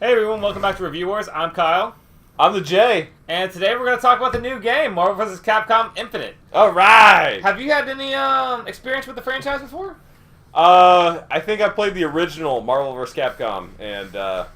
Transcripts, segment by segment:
Hey everyone, welcome back to Review Wars. I'm Kyle. I'm the Jay. And today we're going to talk about the new game, Marvel vs. Capcom Infinite. Alright! Have you had any experience with the franchise before? I think I played the original Marvel vs. Capcom, and I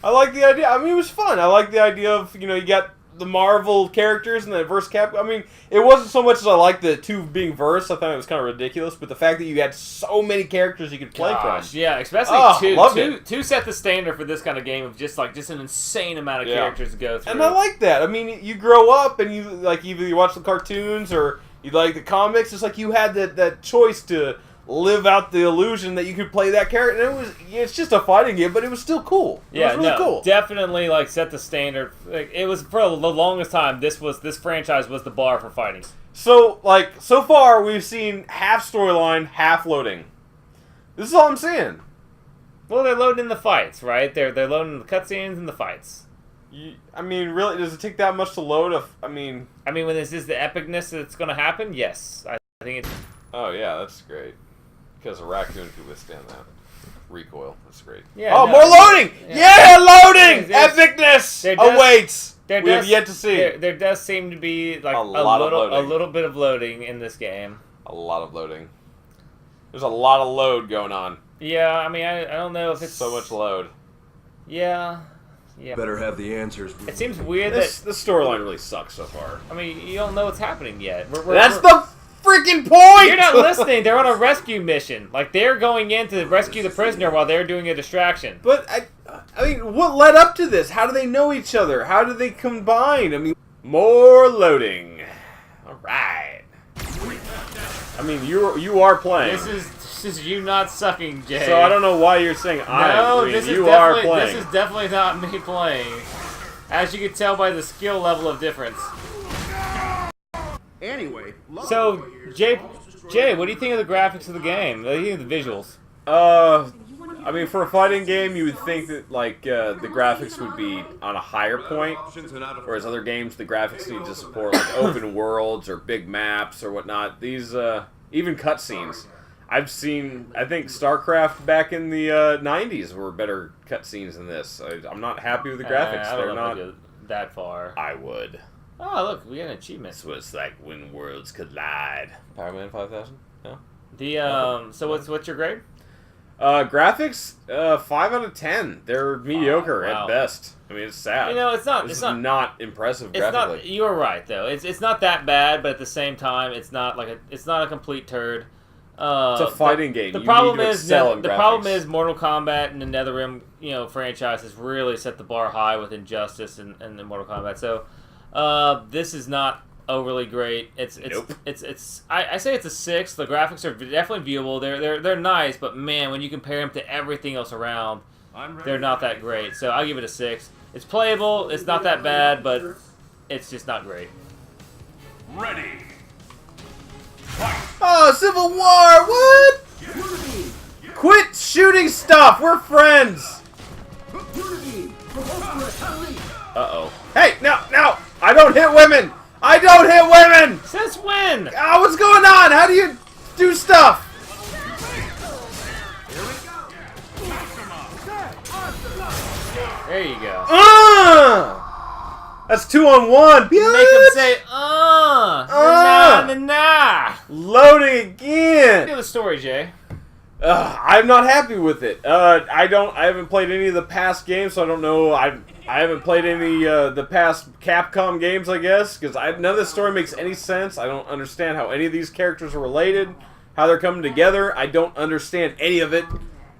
like the idea. I mean, it was fun. I like the idea of, you got the Marvel characters and the versus Capcom. I mean, it wasn't so much as I liked the two being verse. I thought it was kind of ridiculous, but the fact that you had so many characters you could play from. Yeah, especially two set the standard for this kind of game of just an insane amount of characters to go through. And I like that. I mean, you grow up and you either you watch the cartoons or you like the comics. It's like you had that choice to live out the illusion that you could play that character. And it's just a fighting game, but it was still cool. It was really cool. Definitely set the standard. It was for the longest time. This franchise was the bar for fighting. So so far we've seen half storyline, half loading. This is all I'm saying. Well, they're loading in the fights, right? They're loading the cutscenes and the fights. I mean, really, does it take that much to load? I mean, when this is the epicness that's going to happen, yes. I think it's. Oh yeah, that's great. Because a raccoon could withstand that. Recoil. That's great. Yeah, oh, more loading! Yeah, loading! Epicness awaits! We have yet to see. There does seem to be a little bit of loading in this game. A lot of loading. There's a lot of load going on. Yeah, I mean, I don't know if it's... So much load. Yeah. Better have the answers. It seems weird that... This storyline really sucks so far. I mean, you don't know what's happening yet. That's the freaking point! You're not listening. They're on a rescue mission. They're going in to rescue the prisoner while they're doing a distraction. But, I mean, what led up to this? How do they know each other? How do they combine? I mean, more loading. Alright. I mean, you are playing. This is you not sucking, Jay. So I don't know why you're saying you are playing. This is definitely not me playing. As you can tell by the skill level of difference. Anyway, so Jay, what do you think of the graphics of the game? What do you think of the visuals? I mean, for a fighting game, you would think that the graphics would be on a higher point, whereas other games the graphics need to support open worlds or big maps or whatnot. These even cutscenes. I've seen, I think StarCraft back in the 90s were better cutscenes than this. I'm not happy with the graphics. I don't know if I go that far. I would. Oh, look, we got an achievement. This was when worlds collide. Power Man 5000? No? So what's your grade? Graphics, 5 out of 10. They're mediocre at best. I mean, it's sad. It's not impressive graphically. You're right though. It's not that bad, but at the same time, it's not a complete turd. It's a fighting game. The problem is Mortal Kombat and the NetherRealm franchise has really set the bar high with Injustice and the Mortal Kombat. So this is not overly great. I say it's a 6. The graphics are definitely viewable. They're nice, but man, when you compare them to everything else around, they're not that great. So I'll give it a 6. It's playable. It's not that bad, but it's just not great. Ready. Oh, Civil War! What? Quit shooting stuff! We're friends! Uh-oh. Hey, no! I don't hit women! I don't hit women! Since when? Oh, what's going on? How do you do stuff? There you go. That's 2-on-1. Make him say, nah. Loading again. Look at the story, Jay. I'm not happy with it. I haven't played any of the past games, so I don't know. I haven't played any the past Capcom games, I guess, because none of this story makes any sense. I don't understand how any of these characters are related, how they're coming together. I don't understand any of it.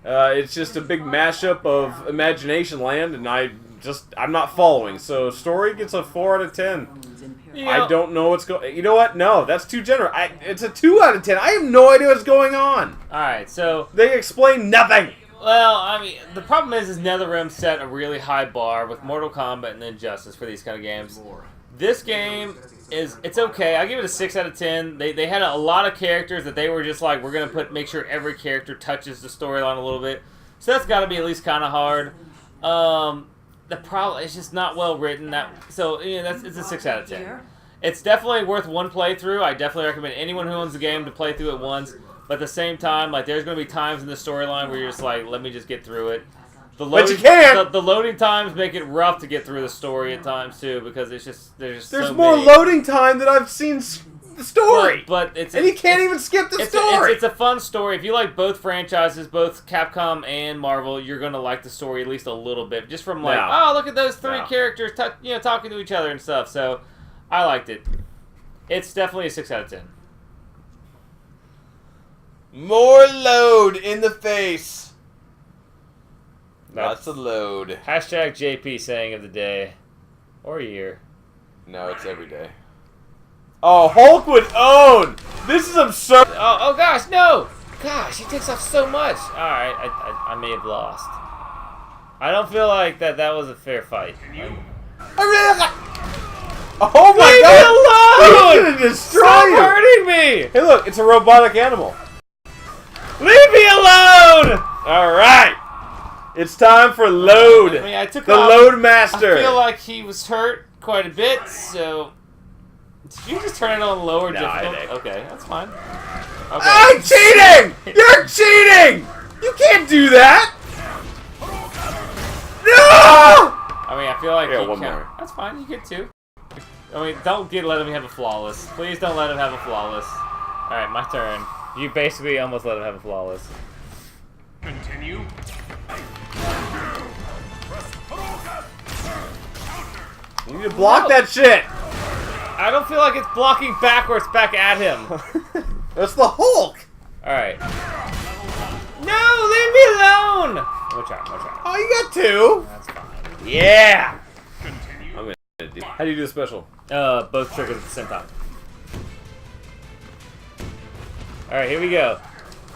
It's just a big mashup of Imagination Land, and I'm not following. So story gets a 4 out of 10. I don't know what's going. You know what? No, that's too generous. It's a 2 out of 10. I have no idea what's going on. All right, so they explain nothing. Well, I mean, the problem is NetherRealm set a really high bar with Mortal Kombat and Injustice for these kind of games. This game it's okay. I give it a 6 out of 10. They had a lot of characters that they were just like, we're gonna make sure every character touches the storyline a little bit. So that's got to be at least kind of hard. The problem it's just not well written. It's a 6 out of 10. It's definitely worth one playthrough. I definitely recommend anyone who owns the game to play through it once. But at the same time, there's going to be times in the storyline where you're just like, let me just get through it. But you can't! The loading times make it rough to get through the story at times, too, because it's just... There's so more many. loading time than I've seen the story! But it's... And you can't even skip the story! It's a fun story. If you like both franchises, both Capcom and Marvel, you're going to like the story at least a little bit. Just from like, oh, look at those three characters talking to each other and stuff. So, I liked it. It's definitely a 6 out of 10. More load in the face. That's Lots of load. Hashtag JP saying of the day. Or year. No, it's every day. Oh, Hulk would own! This is absurd! Oh gosh, no! Gosh, he takes off so much. Alright, I may have lost. I don't feel like that was a fair fight. Oh my god! Leave me alone! He's gonna destroy Stop you! hurting me! Hey look, it's a robotic animal. Leave me alone! Alright! It's time for load! I mean, I took the off. load master! I feel like he was hurt quite a bit, so... Did you just turn it on lower difficult? Okay, that's fine. Okay. I'm cheating! You're cheating! You can't do that! No! I mean, I feel like one more. That's fine, you get 2. I mean, don't let him have a flawless. Please don't let him have a flawless. Alright, my turn. You basically almost let him have a flawless. Continue. You need to block that shit! I don't feel like it's blocking backwards back at him. That's the Hulk! Alright. No, leave me alone! We'll try. Oh, you got 2! That's fine. Yeah! Continue. I'm gonna do. How do you do the special? Both triggers at the same time. Alright, here we go.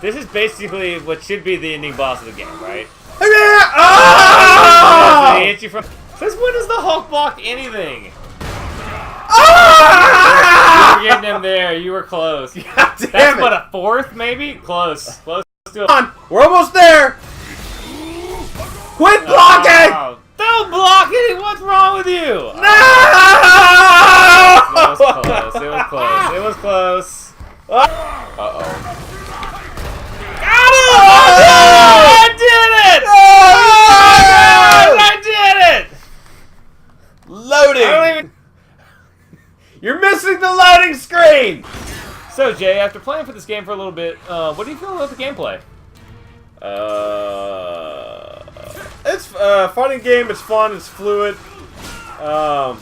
This is basically what should be the ending boss of the game, right? Ah! He hits you from... Since when does the Hulk block anything? Ah! You were getting him there. You were close. God damn That's it. what, a 4th maybe? Close. Close to a... Come on, we're almost there! Quit blocking! Oh, don't block it! What's wrong with you? No! It was close. It was close. It was close. Uh-oh. Got him! Oh! I did it! Oh! I did it! Loading! I don't even... You're missing the loading screen! So, Jay, after playing for this game for a little bit, what do you feel about the gameplay? It's a fighting game, it's fun, it's fluid. I'm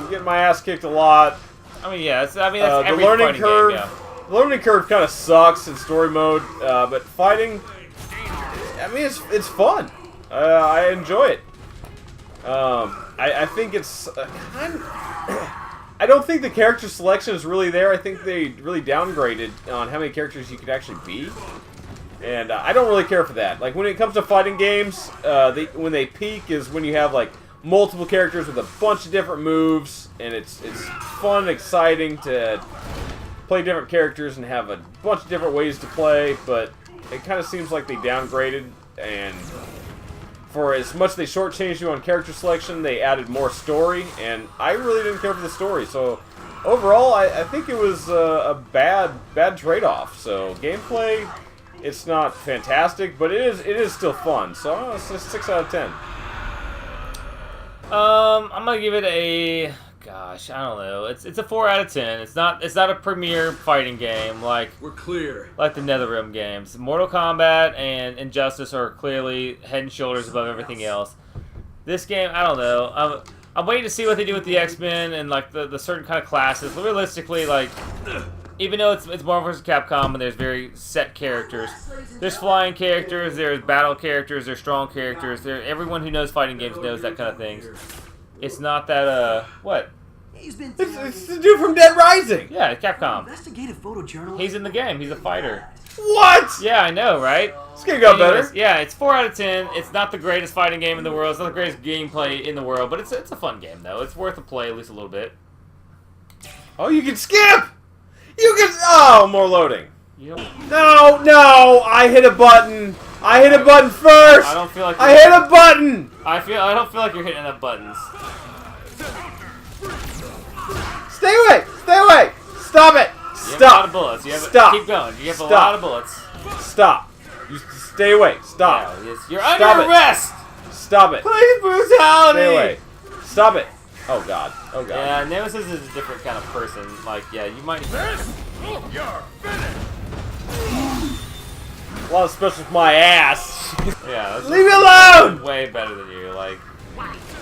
getting my ass kicked a lot. I mean, yeah, that's The every learning fighting curve, game, yeah. the learning curve kind of sucks in story mode, but fighting, I mean, it's fun. I enjoy it. I think it's kind of... I don't think the character selection is really there. I think they really downgraded on how many characters you could actually be. And I don't really care for that. Like, when it comes to fighting games, when they peak is when you have, like, multiple characters with a bunch of different moves, and it's fun and exciting to play different characters and have a bunch of different ways to play, but it kind of seems like they downgraded, and for as much as they shortchanged you on character selection, they added more story, and I really didn't care for the story, so overall, I think it was a bad trade-off. So, gameplay, it's not fantastic, but it is still fun, so it's a 6 out of 10. I'm gonna give it a... Gosh, I don't know. It's a 4 out of 10. It's not a premier fighting game like We're clear. the NetherRealm games. Mortal Kombat and Injustice are clearly head and shoulders above everything else. This game, I don't know. I'm waiting to see what they do with the X-Men and like the certain kind of classes. But realistically, like, even though it's Marvel vs. Capcom and there's very set characters, there's flying characters, there's battle characters, there's strong characters. Everyone who knows fighting games knows that kind of things. It's not that what? He's been It's the dude from Dead Rising! Yeah, Capcom. investigative photojournalist. He's in the game. He's a fighter. What?! Yeah, I know, right? This game got Anyways, better. yeah, it's 4 out of 10. It's not the greatest fighting game in the world. It's not the greatest gameplay in the world, but it's a fun game, though. It's worth a play at least a little bit. Oh, you can skip! You can... Oh, more loading. You don't, No! I hit a button! I hit a button first! I don't feel like I hit a button! I don't feel like you're hitting enough buttons. Stay away! Stay away! Stop it! You have a lot of Stop! bullets. Stop! Keep going. You have Stop. a lot of bullets. Stop! You stay away! Stop! Yeah, you're Stop under it. arrest! Stop it. Please, brutality! Stay away. Stop it. Oh god. Oh god. Yeah, Nemesis is a different kind of person. Like, yeah, you might. You're finished. A lot of specials for my ass. Yeah, this Leave me is alone! way better than you. Like,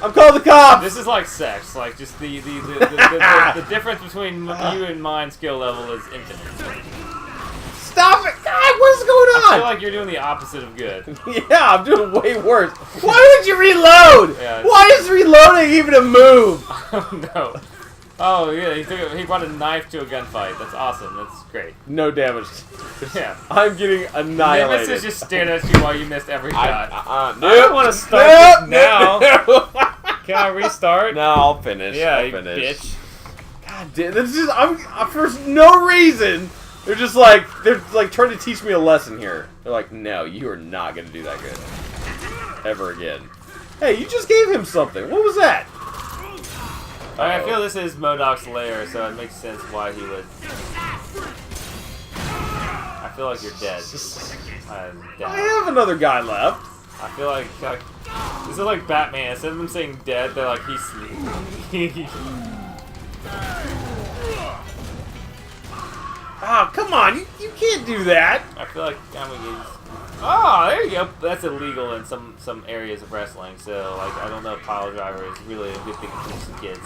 I'm calling the cops. this is like sex. Like, just the difference between you and mine skill level is infinite. Stop it! God, what is going I feel on? like you're doing the opposite of good. Yeah, I'm doing way worse. Why would you reload? Yeah. Why is reloading even a move? Oh no. Oh yeah, he brought a knife to a gunfight. That's awesome. That's great. No damage. Yeah. I'm getting annihilated. Nemesis just stared at you while you missed every shot. I don't wanna start this now. Can I restart? No, I'll finish. Yeah, I'll you finish. bitch. God damn, this is I'm for no reason. They're like trying to teach me a lesson here. They're like, no, you are not gonna do that good ever again. Hey, you just gave him something. What was that? I feel this is MODOK's lair, so it makes sense why he would. I feel like you're dead. I'm dead. I have another guy left. I feel like this is like Batman. Instead of them saying dead, they're like he's sleeping. Oh, come on, you can't do that. I feel like oh, there you go. That's illegal in some areas of wrestling. So like I don't know if pile driver is really a good thing to teach the kids.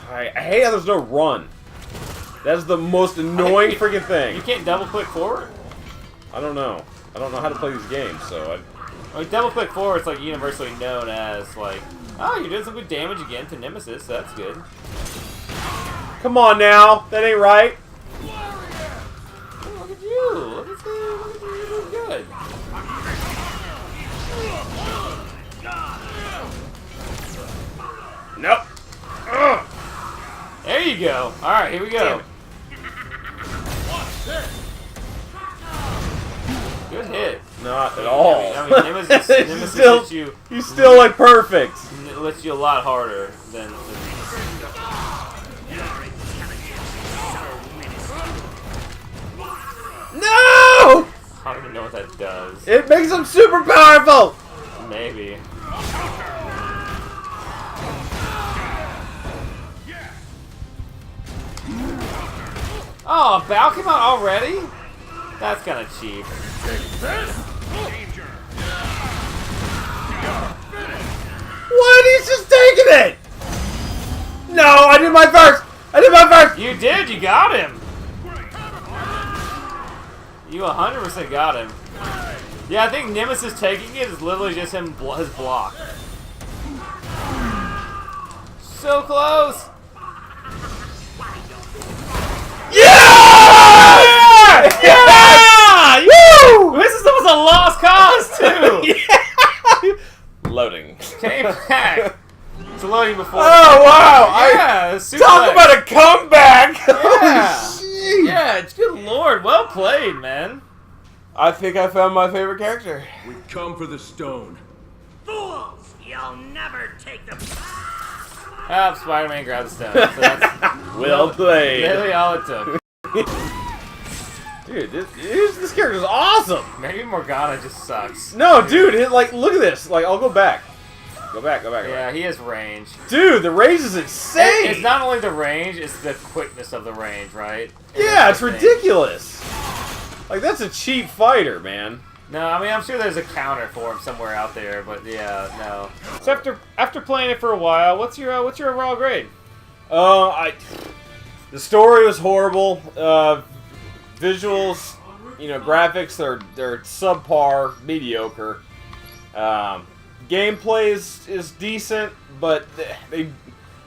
I hate how there's no run. That is the most annoying freaking thing. You can't double click forward. I don't know. I don't know how to play these games, so Like double click forward, it's like universally known as like, oh, you're doing some good damage again to Nemesis. So that's good. Come on now, that ain't right. Oh, look at you! Look at you! Look at you! You're doing good. Nope. Ugh. There you go. All right, here we go. Good hit. Not at all. I mean Nemesis hits you. He's still like perfect. It lets you a lot harder than No! I don't even know what that does. It makes him super powerful. Maybe. Oh, Bao came out already? That's kind of cheap. Danger. What? He's just taking it. No, I did my first. You did. You got him. You 100% got him. Yeah, I think Nemesis taking it is literally just him his block. So close. Yeah! Yeah! Woo! This is almost a lost cause too. Yeah! Loading. Came back. It's loading before. Oh wow! Yeah, Talk about a comeback! Yeah. Oh, jeez. Yeah, it's good lord. Well played, man. I think I found my favorite character. We come for the stone. Fools! You'll never take them. Oh, Spider-Man grabbed the stone. So that's Well played. literally all it took. Dude, this character's awesome! Maybe Morgana just sucks. No, dude, look at this. Like, I'll go back. Go back. Yeah, he has range. Dude, the range is insane! It's not only the range, it's the quickness of the range, right? Yeah, it's That's the thing. ridiculous. Like, that's a cheap fighter, man. No, I mean, I'm sure there's a counter for him somewhere out there, but yeah, no. So after playing it for a while, what's your overall grade? The story was horrible. Visuals, graphics, they're subpar, mediocre. Gameplay is decent, but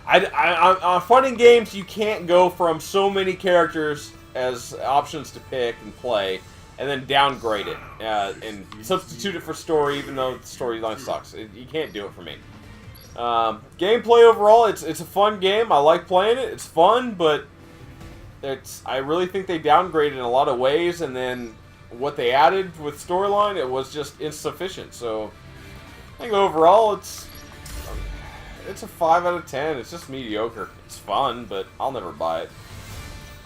on fighting games, you can't go from so many characters as options to pick and play, and then downgrade it and substitute it for story, even though the storyline sucks. You can't do it for me. Gameplay overall, it's a fun game. I like playing it. It's fun, but I really think they downgraded in a lot of ways, and then what they added with storyline, it was just insufficient. So I think overall, it's a 5 out of 10. It's just mediocre. It's fun, but I'll never buy it.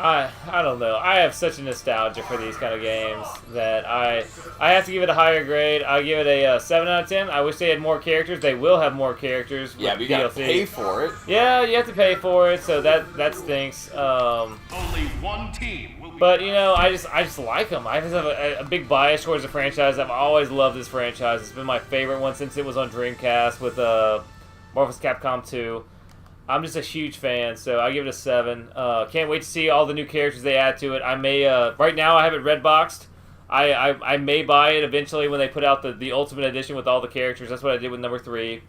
I don't know. I have such a nostalgia for these kind of games that I have to give it a higher grade. I give it a 7 out of 10. I wish they had more characters. They will have more characters. Yeah, with but you gotta DLC. pay for it. Yeah, you have to pay for it, so that stinks. Only one team will be. But you know, I just like them. I just have a big bias towards the franchise. I've always loved this franchise. It's been my favorite one since it was on Dreamcast with Marvel's Capcom 2. I'm just a huge fan, so I give it a 7. Can't wait to see all the new characters they add to it. I may right now I have it red boxed. I may buy it eventually when they put out the Ultimate Edition with all the characters. That's what I did with number 3,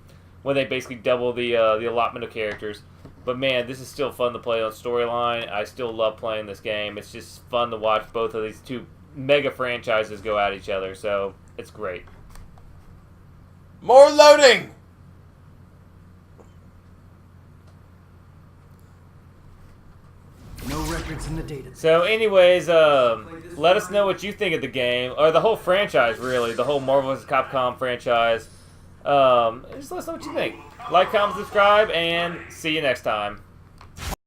when they basically double the allotment of characters. But man, this is still fun to play on storyline. I still love playing this game. It's just fun to watch both of these two mega franchises go at each other. So it's great. More loading! No records in the data. So anyways, let us know what you think of the game, or the whole franchise, really. The whole Marvel vs. Capcom franchise. Just let us know what you think. Like, comment, subscribe, and see you next time.